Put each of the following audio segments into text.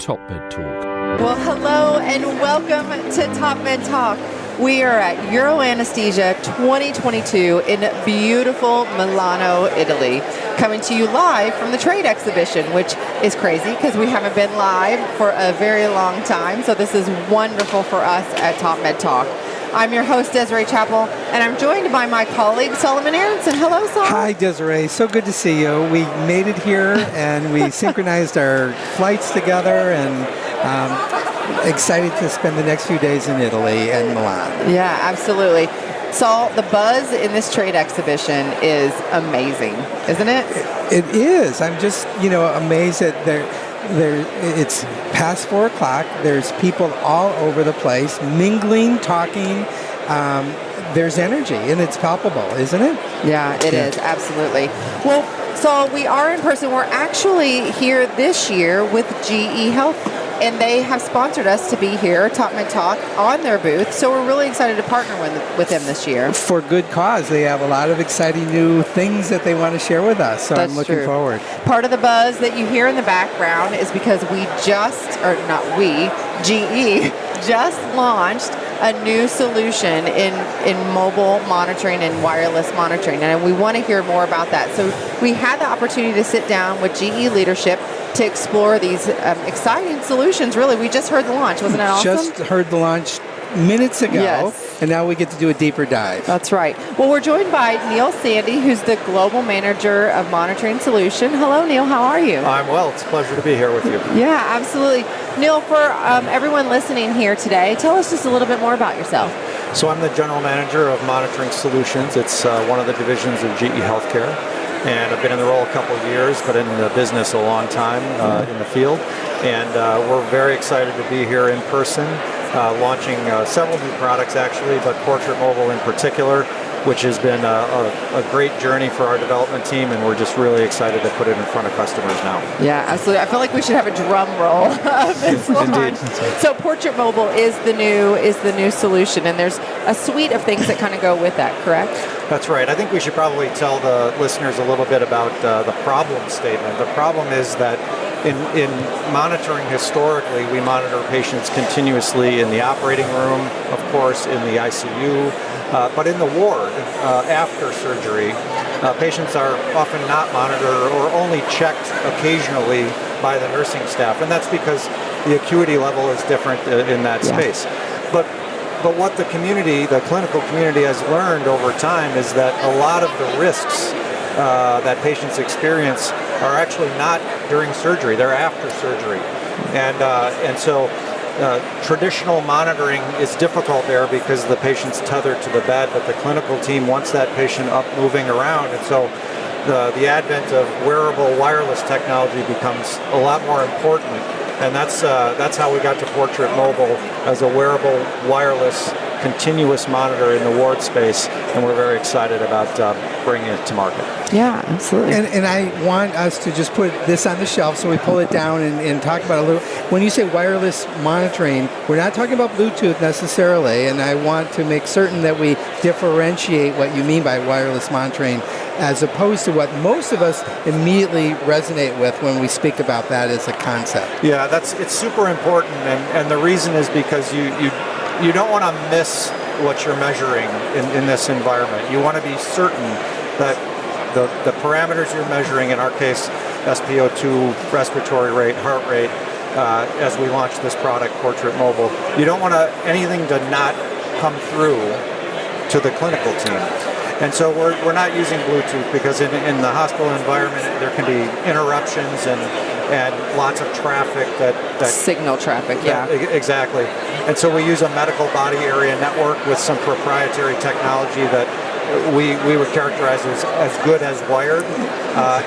TopMedTalk. Well, hello and welcome to TopMedTalk. We are at Anesthesia 2022 in beautiful Milano, Italy, coming to you live from the trade exhibition, which is crazy because we haven't been live for a very long time. So this is wonderful for us at TopMedTalk. I'm your host, Desiree Chappell, and I'm joined by my colleague, Solomon Aronson. Hello, Solomon. Hi, Desiree. So good to see you. We made it here, and we synchronized our flights together, and excited to spend the next few days in Italy and Milan. Yeah, absolutely. Saul, the buzz in this trade exhibition is amazing, isn't it? It is. I'm just, amazed that it's past 4 o'clock. There's people all over the place, mingling, talking. There's energy, and it's palpable, isn't it? Yeah, it is, absolutely. Well, so we are in person. We're actually here this year with GE Health, and they have sponsored us to be here, TopMedTalk, on their booth. So we're really excited to partner with them this year. For good cause. They have a lot of exciting new things that they want to share with us. So That's I'm looking true. forward. Part of the buzz that you hear in the background is because GE just launched a new solution in mobile monitoring and wireless monitoring, and we want to hear more about that. So we had the opportunity to sit down with GE leadership to explore these exciting solutions. Really, we just heard the launch. Wasn't it awesome? Just heard the launch minutes ago, yes. And now we get to do a deeper dive. That's right. Well, we're joined by Neal Sandy, who's the Global Manager of Monitoring Solution. Hello, Neal. How are you? I'm well. It's a pleasure to be here with you. Yeah, absolutely. Neal, for everyone listening here today, tell us just a little bit more about yourself. So I'm the General Manager of Monitoring Solutions. It's one of the divisions of GE Healthcare. And I've been in the role a couple of years, but in the business a long time in the field. And we're very excited to be here in person, launching several new products actually, but Portrait Mobile in particular, which has been a great journey for our development team, and we're just really excited to put it in front of customers now. Yeah, absolutely. I feel like we should have a drum roll of this launch. Indeed. So Portrait Mobile is the new solution, and there's a suite of things that kind of go with that, correct? That's right. I think we should probably tell the listeners a little bit about the problem statement. The problem is that in monitoring historically, we monitor patients continuously in the operating room, of course, in the ICU, but in the ward after surgery, patients are often not monitored or only checked occasionally by the nursing staff, and that's because the acuity level is different in that space. But what the clinical community has learned over time is that a lot of the risks that patients experience are actually not during surgery, they're after surgery. And so traditional monitoring is difficult there because the patient's tethered to the bed, but the clinical team wants that patient up moving around. And so the advent of wearable wireless technology becomes a lot more important. And that's how we got to Portrait Mobile as a wearable wireless continuous monitor in the ward space, and we're very excited about bringing it to market. Yeah, absolutely. And I want us to just put this on the shelf so we pull it down and talk about a little. When you say wireless monitoring, we're not talking about Bluetooth necessarily, and I want to make certain that we differentiate what you mean by wireless monitoring as opposed to what most of us immediately resonate with when we speak about that as a concept. Yeah, it's super important, and the reason is because you don't want to miss what you're measuring in this environment. You want to be certain that the parameters you're measuring, in our case, SpO2, respiratory rate, heart rate, as we launch this product, Portrait Mobile, you don't want anything to not come through to the clinical team. And so we're not using Bluetooth because in the hospital environment there can be interruptions and lots of traffic that signal traffic, yeah. Exactly. And so we use a medical body area network with some proprietary technology that we would characterize as good as wired,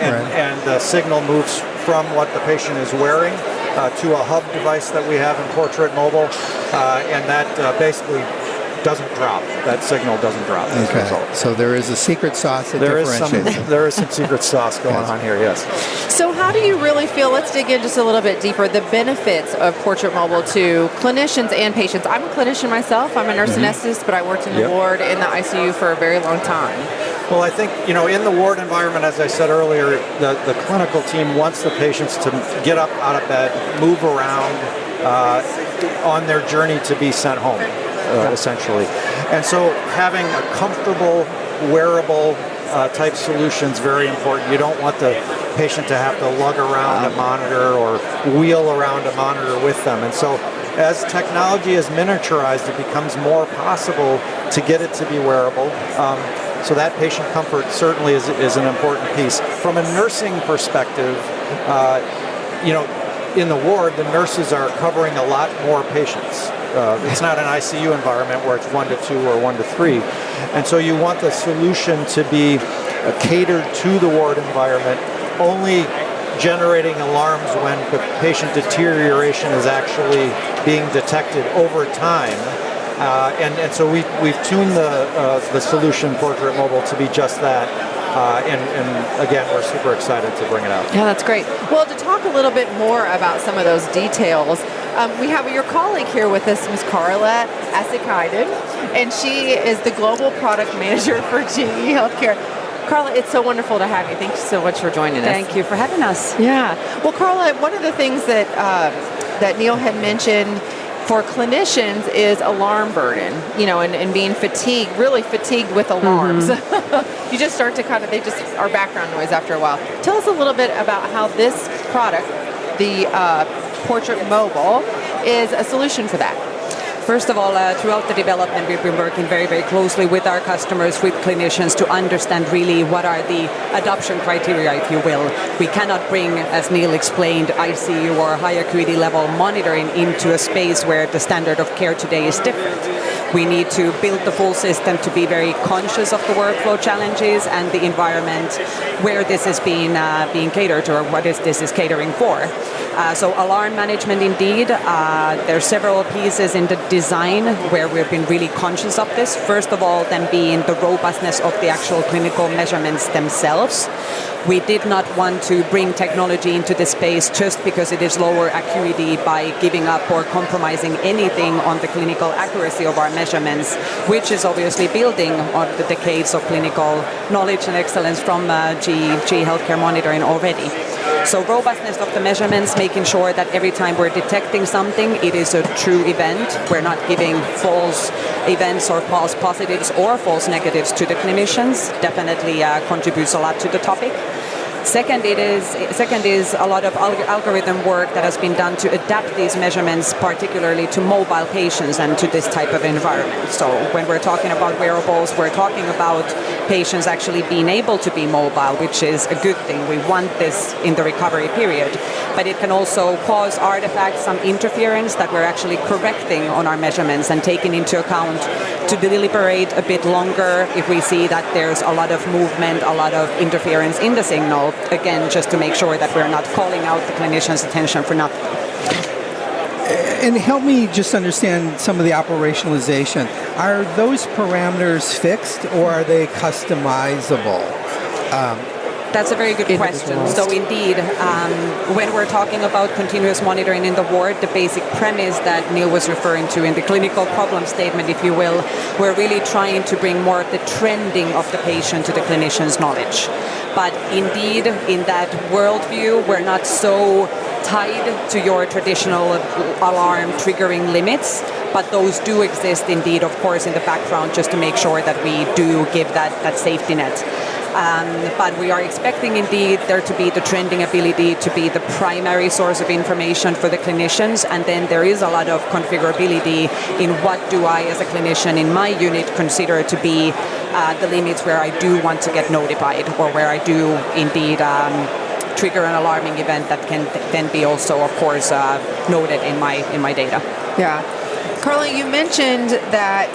and the signal moves from what the patient is wearing to a hub device that we have in Portrait Mobile, and that basically doesn't drop. That signal doesn't drop as a result. So there is a secret sauce that differentiates. There is some secret sauce going on here, yes. So how do you really feel, let's dig in just a little bit deeper, the benefits of Portrait Mobile to clinicians and patients? I'm a clinician myself. I'm a nurse anesthetist, but I worked in the ward in the ICU for a very long time. Well, I think, in the ward environment, as I said earlier, the clinical team wants the patients to get up out of bed, move around on their journey to be sent home, essentially. And so having a comfortable, wearable type solution is very important. You don't want the patient to have to lug around a monitor or wheel around a monitor with them. And so as technology is miniaturized, it becomes more possible to get it to be wearable. So that patient comfort certainly is an important piece. From a nursing perspective, in the ward, the nurses are covering a lot more patients. It's not an ICU environment where it's 1 to 2 or 1 to 3. And so you want the solution to be catered to the ward environment, only generating alarms when the patient deterioration is actually being detected over time. And so we've tuned the solution Portrait Mobile to be just that. And again, we're super excited to bring it out. Yeah, that's great. Well, to talk a little bit more about some of those details, we have your colleague here with us, Ms. Karla Asikainen, and she is the Global Product Manager for GE Healthcare. Karla, it's so wonderful to have you. Thank you so much for joining us. Thank you for having us. Yeah. Well, Karla, one of the things that that Neal had mentioned for clinicians is alarm burden, and being fatigued, really fatigued with alarms. You just start to they just are background noise after a while. Tell us a little bit about how this product, the Portrait Mobile, is a solution for that. First of all, throughout the development, we've been working very, very closely with our customers, with clinicians, to understand really what are the adoption criteria, if you will. We cannot bring, as Neal explained, ICU or high acuity level monitoring into a space where the standard of care today is different. We need to build the full system to be very conscious of the workflow challenges and the environment where this is being catered to, or what this is catering for. So alarm management, indeed. There's several pieces in the design where we've been really conscious of this. First of all, then being the robustness of the actual clinical measurements themselves. We did not want to bring technology into the space just because it is lower acuity by giving up or compromising anything on the clinical accuracy of our measurements, which is obviously building on the decades of clinical knowledge and excellence from GE Healthcare monitoring already. So robustness of the measurements, making sure that every time we're detecting something, it is a true event. We're not giving false events or false positives or false negatives to the clinicians. Definitely contributes a lot to the topic. Second is a lot of algorithm work that has been done to adapt these measurements, particularly to mobile patients and to this type of environment. So when we're talking about wearables, we're talking about patients actually being able to be mobile, which is a good thing. We want this in the recovery period. But it can also cause artifacts, some interference that we're actually correcting on our measurements and taking into account to deliberate a bit longer if we see that there's a lot of movement, a lot of interference in the signal. Again, just to make sure that we're not calling out the clinician's attention for nothing. And help me just understand some of the operationalization. Are those parameters fixed or are they customizable? That's a very good question. So indeed, when we're talking about continuous monitoring in the ward, the basic premise that Neal was referring to in the clinical problem statement, if you will, we're really trying to bring more of the trending of the patient to the clinician's knowledge. But indeed, in that worldview, we're not so tied to your traditional alarm triggering limits, but those do exist indeed, of course, in the background, just to make sure that we do give that safety net. But we are expecting indeed there to be the trending ability to be the primary source of information for the clinicians, and then there is a lot of configurability in what do I as a clinician in my unit consider to be the limits where I do want to get notified, or where I do indeed trigger an alarming event that can then be also, of course, noted in my data. Yeah. Karla, you mentioned that,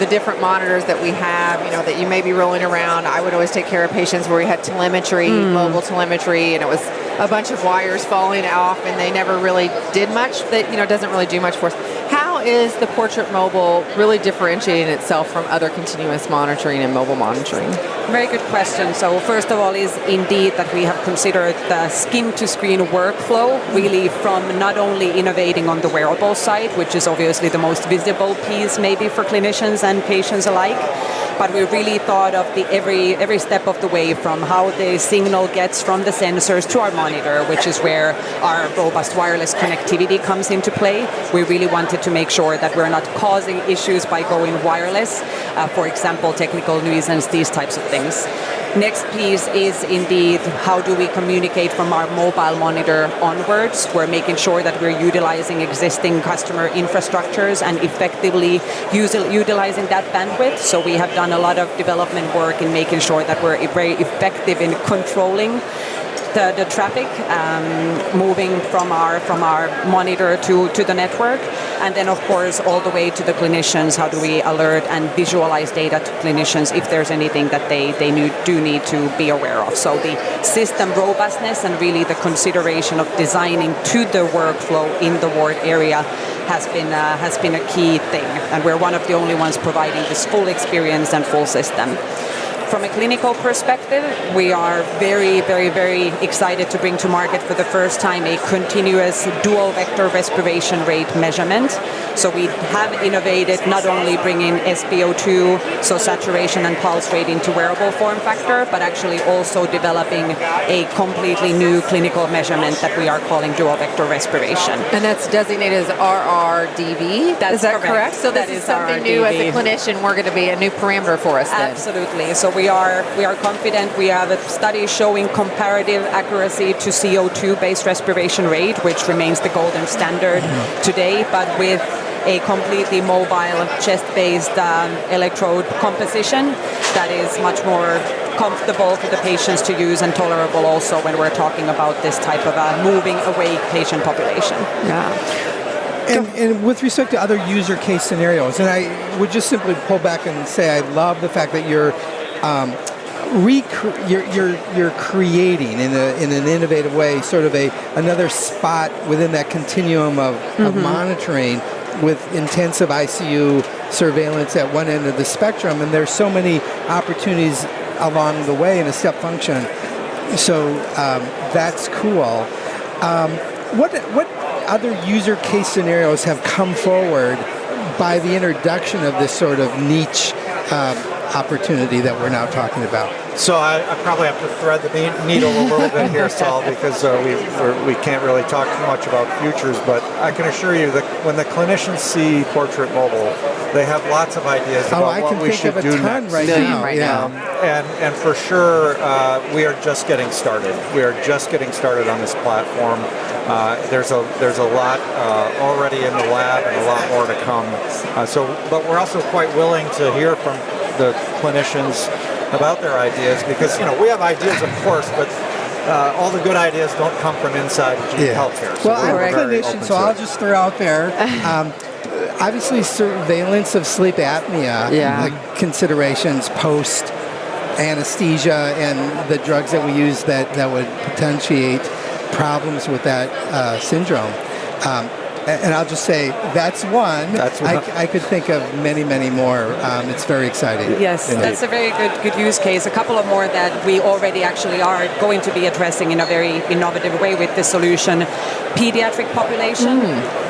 the different monitors that we have, that you may be rolling around. I would always take care of patients where we had telemetry, mobile telemetry, and it was a bunch of wires falling off and they never really did much. That, doesn't really do much for us. How how is the Portrait Mobile really differentiating itself from other continuous monitoring and mobile monitoring? Very good question. So first of all is indeed that we have considered the skin-to-screen workflow really from not only innovating on the wearable side, which is obviously the most visible piece maybe for clinicians and patients alike, but we really thought of the every step of the way from how the signal gets from the sensors to our monitor, which is where our robust wireless connectivity comes into play. We really wanted to make sure that we're not causing issues by going wireless, for example, technical nuisance, these types of things. Next piece is indeed how do we communicate from our mobile monitor onwards. We're making sure that we're utilizing existing customer infrastructures and effectively utilizing that bandwidth. So we have done a lot of development work in making sure that we're very effective in controlling the traffic moving from our monitor to the network, and then of course all the way to the clinicians. How do we alert and visualize data to clinicians if there's anything that they do need to be aware of? So the system robustness and really the consideration of designing to the workflow in the ward area has been a key thing, and we're one of the only ones providing this full experience and full system. From a clinical perspective, we are very, very, very excited to bring to market for the first time a continuous dual vector respiration rate measurement. So we have innovated not only bringing SpO2, so saturation and pulse rate into wearable form factor, but actually also developing a completely new clinical measurement that we are calling dual vector respiration. And that's designated as RRDV? Is that correct? So this is something new as a clinician, we're going to be a new parameter for us then. Absolutely. So we are confident. We have a study showing comparative accuracy to CO2-based respiration rate, which remains the golden standard today, but with a completely mobile chest-based electrode composition that is much more comfortable for the patients to use and tolerable also when we're talking about this type of a moving awake patient population. Yeah. And with respect to other user case scenarios, and I would just simply pull back and say I love the fact that you're you're creating in an innovative way sort of another spot within that continuum of monitoring with intensive ICU surveillance at one end of the spectrum, and there's so many opportunities along the way in a step function. So that's cool. What other user case scenarios have come forward by the introduction of this sort of niche opportunity that we're now talking about? So I probably have to thread the needle a little bit here, Saul, because we can't really talk too much about futures, but I can assure you that when the clinicians see Portrait Mobile, they have lots of ideas about what we should do next. Right now. And for sure, we are just getting started. We are just getting started on this platform. There's a lot already in the lab and a lot more to come. But we're also quite willing to hear from the clinicians about their ideas, because we have ideas, of course, but all the good ideas don't come from inside GE Healthcare. So well, I'm a clinician, so I'll just throw out there. Obviously, surveillance of sleep apnea considerations post anesthesia and the drugs that we use that would potentiate problems with that syndrome. And I'll just say that's one. I could think of many, many more. It's very exciting. Yes, indeed. That's a very good use case. A couple of more that we already actually are going to be addressing in a very innovative way with this solution. Pediatric population,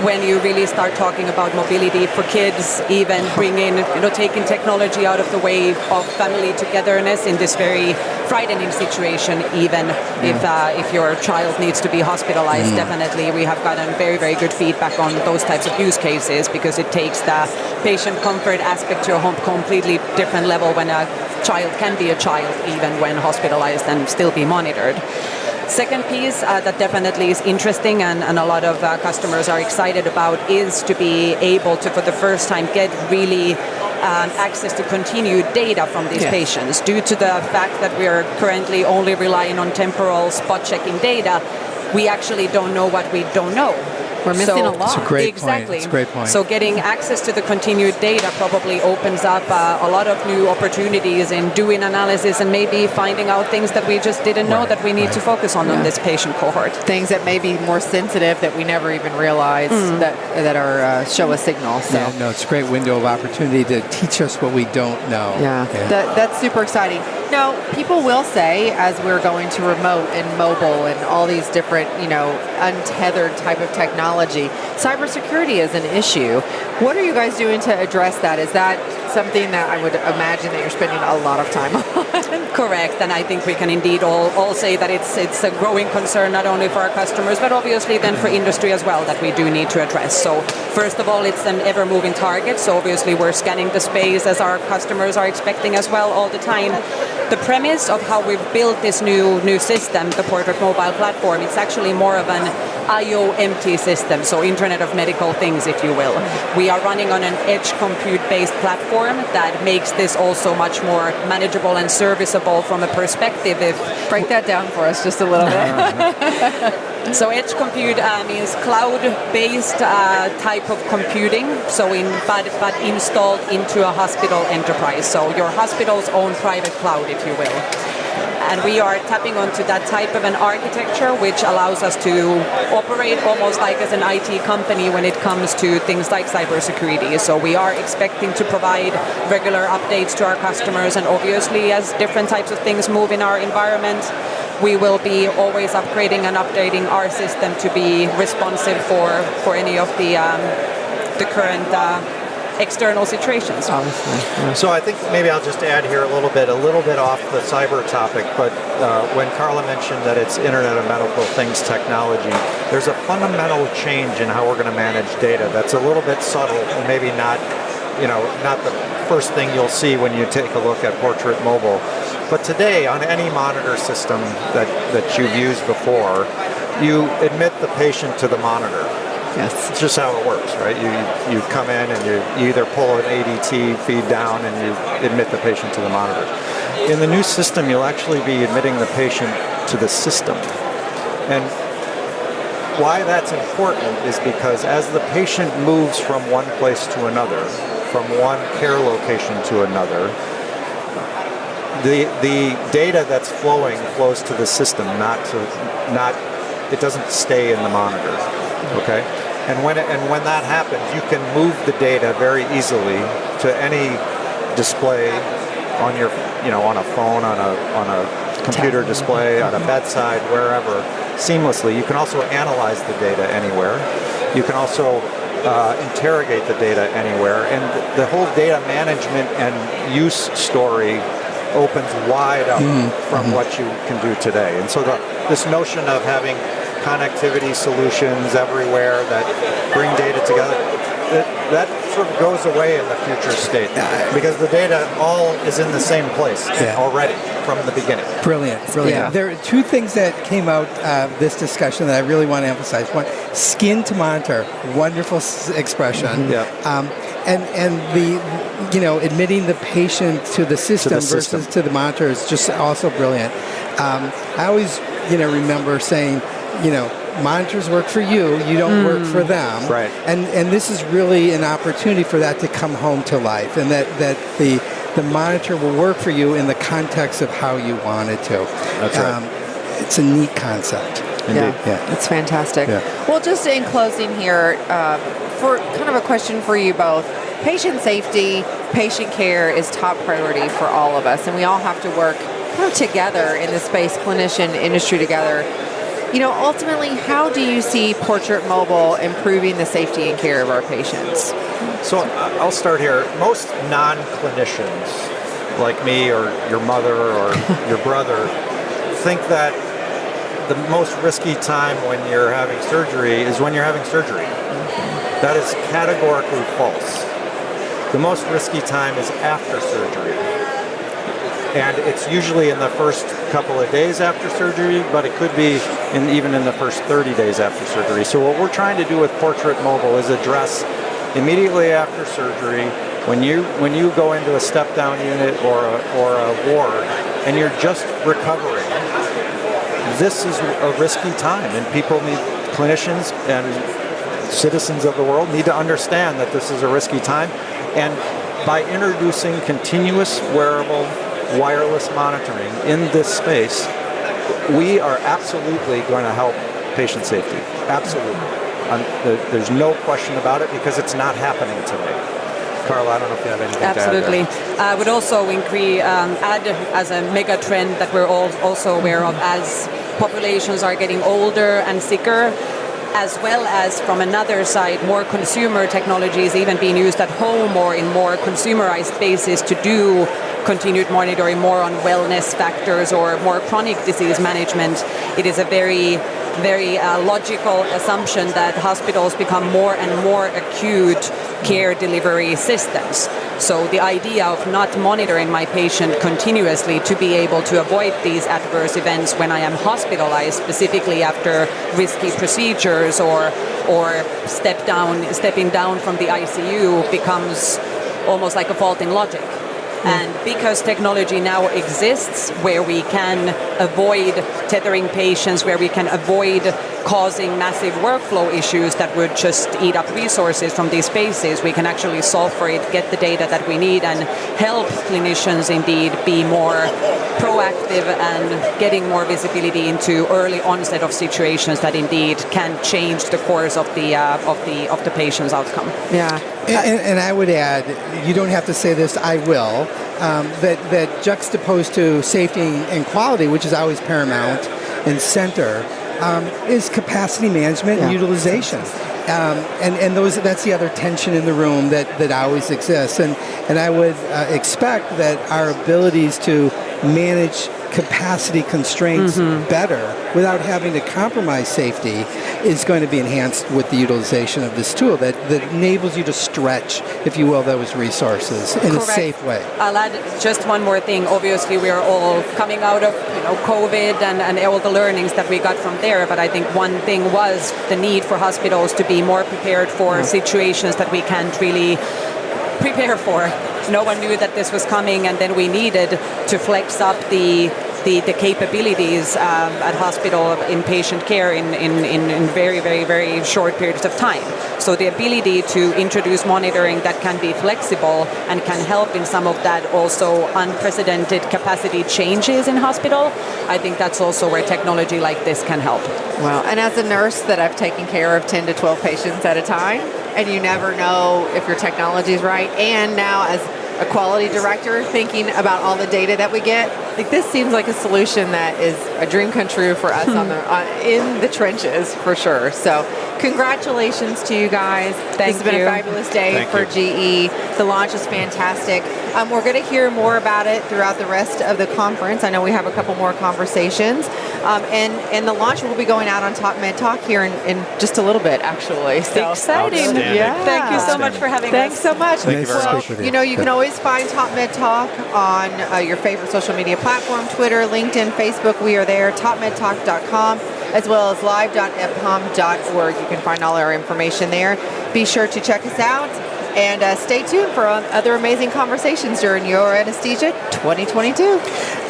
when you really start talking about mobility for kids, even bringing, taking technology out of the way of family togetherness in this very frightening situation, even if your child needs to be hospitalized. Definitely, we have gotten very, very good feedback on those types of use cases, because it takes the patient comfort aspect to a completely different level when a child can be a child even when hospitalized and still be monitored. Second piece that definitely is interesting and a lot of customers are excited about is to be able to, for the first time, get really access to continued data from these patients. Due to the fact that we are currently only relying on temporal spot checking data, we actually don't know what we don't know. We're missing a lot. It's a great Exactly. point. It's a great point. So getting access to the continued data probably opens up a lot of new opportunities in doing analysis and maybe finding out things that we just didn't know that we need to focus on this patient cohort. Things that may be more sensitive that we never even realized that are show a signal. So. Yeah, no, it's a great window of opportunity to teach us what we don't know. Yeah. That's super exciting. Now, people will say, as we're going to remote and mobile and all these different, untethered type of technology, cybersecurity is an issue. What are you guys doing to address that? Is that something that I would imagine that you're spending a lot of time on? Correct, and I think we can indeed all say that it's a growing concern not only for our customers, but obviously then for industry as well that we do need to address. So first of all, it's an ever-moving target, so obviously we're scanning the space as our customers are expecting as well all the time. The premise of how we've built this new system, the Portrait Mobile platform, it's actually more of an IoMT system, so Internet of Medical Things, if you will. We are running on an edge compute-based platform that makes this also much more manageable and serviceable from a perspective. Break that down for us just a little bit. So edge compute means cloud-based type of computing, so but installed into a hospital enterprise, so your hospital's own private cloud, if you will. And we are tapping onto that type of an architecture, which allows us to operate almost like as an IT company when it comes to things like cybersecurity. So we are expecting to provide regular updates to our customers, and obviously as different types of things move in our environment, we will be always upgrading and updating our system to be responsive for any of the current external situations. Obviously. Yeah. So I think maybe I'll just add here a little bit off the cyber topic, but when Karla mentioned that it's Internet of Medical Things technology, there's a fundamental change in how we're going to manage data that's a little bit subtle and maybe not the first thing you'll see when you take a look at Portrait Mobile. But today, on any monitor system that you've used before, you admit the patient to the monitor. Yes. It's just how it works, right? You come in and you either pull an ADT feed down and you admit the patient to the monitor. In the new system, you'll actually be admitting the patient to the system. And why that's important is because as the patient moves from one place to another, from one care location to another, the data that's flows to the system, it doesn't stay in the monitor. Okay, and when that happens, you can move the data very easily to any display on your, on a phone, on a computer display, on a bedside, wherever, seamlessly. You can also analyze the data anywhere. You can also interrogate the data anywhere, and the whole data management and use story opens wide up from what you can do today. And so this notion of having connectivity solutions everywhere that bring data together, that sort of goes away in the future state because the data all is in the same place already from the beginning. Brilliant. Yeah. There are two things that came out this discussion that I really want to emphasize. One, skin to monitor, wonderful expression. And the admitting the patient to the system versus to the monitor is just also brilliant. I always remember saying, monitors work for you, you don't work for them. Right. And this is really an opportunity for that to come home to life, and that the monitor will work for you in the context of how you want it to. That's right. It's a neat concept. Yeah, that's fantastic. Yeah. Well, just in closing here, for kind of a question for you both, patient safety, patient care is top priority for all of us, and we all have to work together in this space, clinician, industry together. Ultimately, how do you see Portrait Mobile improving the safety and care of our patients? So I'll start here. Most non-clinicians, like me or your mother or your brother, think that the most risky time when you're having surgery is when you're having surgery. That is categorically false. The most risky time is after surgery. And it's usually in the first couple of days after surgery, but it could be even in the first 30 days after surgery. So what we're trying to do with Portrait Mobile is address immediately after surgery, when you go into a step-down unit or a ward, and you're just recovering. This is a risky time, and clinicians and citizens of the world need to understand that this is a risky time. And by introducing continuous wearable wireless monitoring in this space, we are absolutely going to help patient safety. Absolutely. There's no question about it because it's not happening today. Karla, I don't know if you have anything Absolutely. to add there. I would also add as a mega trend that we're also aware of as populations are getting older and sicker, as well as from another side, more consumer technology is even being used at home or in more consumerized basis to do continued monitoring more on wellness factors or more chronic disease management. It is a very logical assumption that hospitals become more and more acute care delivery systems. So the idea of not monitoring my patient continuously to be able to avoid these adverse events when I am hospitalized, specifically after risky procedures or stepping down from the ICU, becomes almost like a fault in logic. And because technology now exists where we can avoid tethering patients, where we can avoid causing massive workflow issues that would just eat up resources from these spaces, we can actually solve for it, get the data that we need, and help clinicians indeed be more proactive and getting more visibility into early onset of situations that indeed can change the course of the patient's outcome. Yeah. And I would add, you don't have to say this, I will, that juxtaposed to safety and quality, which is always paramount and center, is capacity management and utilization. And that's the other tension in the room that always exists. And I would expect that our abilities to manage capacity constraints better without having to compromise safety is going to be enhanced with the utilization of this tool that enables you to stretch, if you will, those resources in a safe way. I'll add just one more thing. Obviously, we are all coming out of COVID and all the learnings that we got from there, but I think one thing was the need for hospitals to be more prepared for situations that we can't really prepare for. No one knew that this was coming, and then we needed to flex up the capabilities at hospital in patient care in very, very, very short periods of time. So the ability to introduce monitoring that can be flexible and can help in some of that also unprecedented capacity changes in hospital, I think that's also where technology like this can help. Well, and as a nurse that I've taken care of 10 to 12 patients at a time, and you never know if your technology is right, and now as a quality director thinking about all the data that we get, like this seems like a solution that is a dream come true for us in the trenches for sure. So congratulations to you guys. This has been a fabulous day for GE. The launch is fantastic. We're going to hear more about it throughout the rest of the conference. I know we have a couple more conversations. And the launch will be going out on TopMedTalk here in just a a little bit, actually. So exciting. Yeah. Thank you so much for having us. Thanks so much. Thank you very much. You can always find TopMedTalk on your favorite social media platform, Twitter, LinkedIn, Facebook. We are there, topmedtalk.com, as well as live.epcom.org. You can find all our information there. Be sure to check us out and stay tuned for other amazing conversations during Your Anesthesia 2022.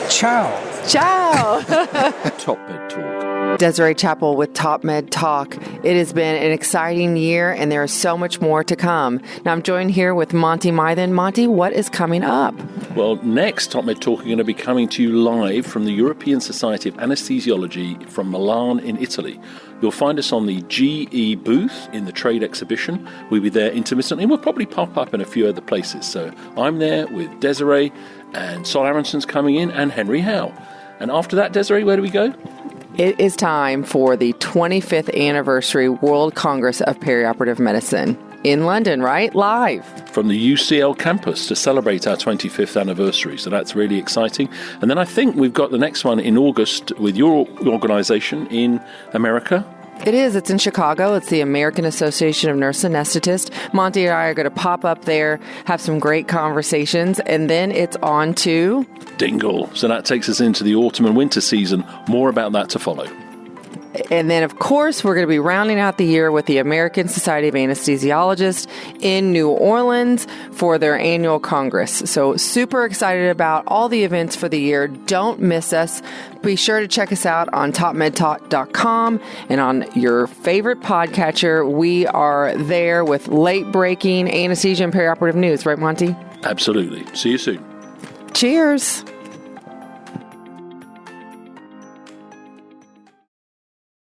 Ciao. Ciao. TopMedTalk. Desiree Chappell with TopMedTalk. It has been an exciting year, and there is so much more to come. Now I'm joined here with Monty Mythen. Monty, what is coming up? Well, next, TopMedTalk are going to be coming to you live from the European Society of Anaesthesiology from Milan in Italy. You'll find us on the GE booth in the trade exhibition. We'll be there intermittently, and we'll probably pop up in a few other places. So I'm there with Desiree, and Sol Aronson's coming in, and Henry Howe. And after that, Desiree, where do we go? It is time for the 25th anniversary World Congress of Perioperative Medicine in London, right? Live. From the UCL campus to celebrate our 25th anniversary. So that's really exciting. And then I think we've got the next one in August with your organization in America. It is. It's in Chicago. It's the American Association of Nurse Anesthetists. Monty and I are going to pop up there, have some great conversations, and then it's on to Dingle. So that takes us into the autumn and winter season. More about that to follow. And then, of course, we're going to be rounding out the year with the American Society of Anesthesiologists in New Orleans for their annual Congress. So super excited about all the events for the year. Don't miss us. Be sure to check us out on TopMedTalk.com and on your favorite podcatcher. We are there with late-breaking anesthesia and perioperative news. Right, Monty? Absolutely. See you soon. Cheers.